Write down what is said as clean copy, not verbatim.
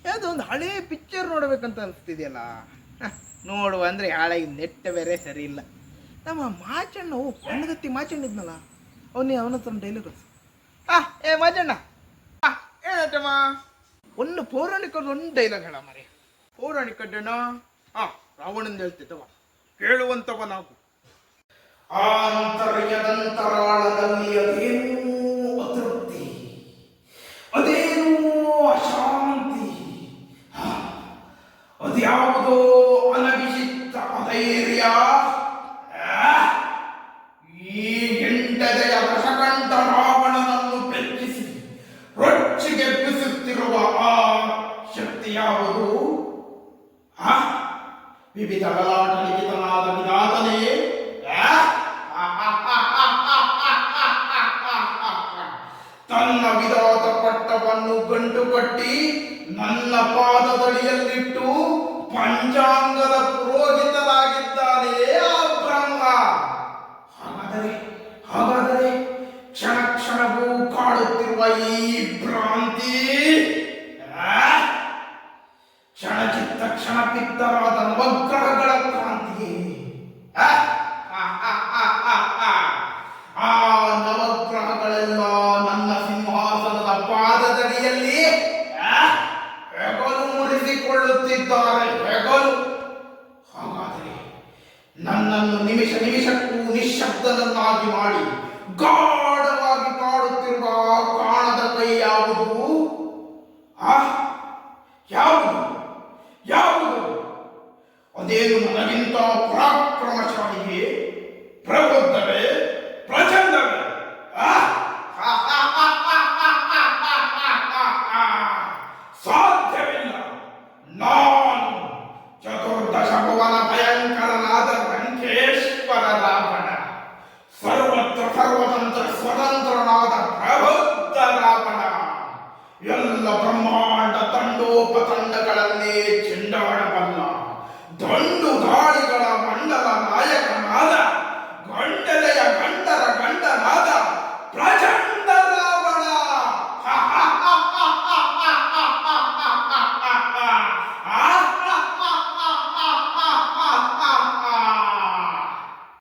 ಯಾವುದೊಂದು ಹಳೇ ಪಿಕ್ಚರ್ ನೋಡಬೇಕಂತ ಅನಿಸ್ತಿದೆಯಲ್ಲ. ನೋಡುವ ಅಂದರೆ ಹಾಳಾಗಿ ನೆಟ್ಟ ಬೇರೆ ಸರಿ ಇಲ್ಲ. ನಮ್ಮ ಮಾಚಣ್ಣ ಕಣ್ಣಗತ್ತಿ ಮಾಚಣ್ಣ ಇದ್ನಲ್ಲ, ಅವನ ಹತ್ರ ಡೈಲಾಗ್ ಏ ಮಾಚಣ್ಣ ಏನಾಯ್ತಮ್ಮ, ಒಂದು ಪೌರಾಣಿಕದ ಒಂದು ಡೈಲಾಗ್ ಹೇಳ ಮರಿ. ಪೌರಾಣಿಕದ್ದೇನ? ರಾವಣಂದು ಹೇಳ್ತಿದ್ದವ, ಕೇಳುವಂತವ ನಾವು. ಆಂತರ್ಯದಂತರಾಳದಲ್ಲಿ ಅದೇನೂ ಅತೃಪ್ತಿ, ಅದೇನೂ ಅಶಾಂತಿ, ಅದ್ಯಾವುದೋ ಅನಭಿಷಿಕ್ತ ಅಧೈರ್ಯ. ಈ ಎಂಟದೆಯ ರಸಕಂಠ ರಾವಣನನ್ನು ಬೆಚ್ಚಿಸಿ ರೊಚ್ಚಿಗೆಬ್ಬಿಸುತ್ತಿರುವ ಆ ಶಕ್ತಿ ಯಾವುದು? ವಿವಿಧ ಗಲಾಟ ಲಿಖಿತನಾದ ವಿಧಾತನೆಯೇ? ತನ್ನ ವಿಧಾತ ಪಟ್ಟವನ್ನು ಗಂಟು ಕಟ್ಟಿ ನನ್ನ ಪಾದದಡಿಯಲ್ಲಿಟ್ಟು ಪಂಚಾಂಗದ ಪುರೋಹಿತನಾಗಿದ್ದಾನೆ ಆ ಬ್ರಹ್ಮ. ಹಾಗಾದರೆ ಕ್ಷಣ ಕ್ಷಣವೂ ಕಾಡುತ್ತಿರುವ ಈ ಭ್ರಾಂತಿ ಕ್ಷಣಚಿತ್ತ ಕ್ಷಣಪಿತ್ತರಾದ ನವಗ್ರಹಗಳ ಕ್ರಾಂತಿ. ಆ ನವಗ್ರಹಗಳೆಲ್ಲ ನನ್ನ ಸಿಂಹಾಸನದ ಪಾದದಡಿಯಲ್ಲಿ ಹೆಗಲು ಮುರಿಸಿಕೊಳ್ಳುತ್ತಿದ್ದಾರೆ, ಹೆಗಲು. ಹಾಗಾದರೆ ನನ್ನನ್ನು ನಿಮಿಷ ನಿಮಿಷಕ್ಕೂ ನಿಶ್ಶಬ್ದನನ್ನಾಗಿ ಮಾಡಿ ಗಾಢವಾಗಿ ಕಾಡುತ್ತಿರುವ ಕಾಣದ ಕೈ ಯಾವುದು? ಯಾವುದು? ಅದೇನು ನನಗಿಂತ ಪರಾಕ್ರಮಶಾಲಿಯೇ, ಪ್ರಬುದ್ಧವೇ, ಪ್ರಚಂಡವೇ? ಸಾಧ್ಯವಿಲ್ಲ. ನಾನು ಚತುರ್ದಶ ಭುವನ ಭಯಂಕರನಾದ ಲಂಕೇಶ್ವರ ರಾವಣ, ಸರ್ವತ್ರ ಸರ್ವತಂತ್ರ ಸ್ವತಂತ್ರನಾದ ಪ್ರಬುದ್ಧ ರಾವಣ, ಎಲ್ಲ ಬ್ರಹ್ಮಾಂಡ ತಂಡೋಪತಂಡಗಳನ್ನೇ ಚೆಂಡಾಡಬಲ್ಲ ದಂಡ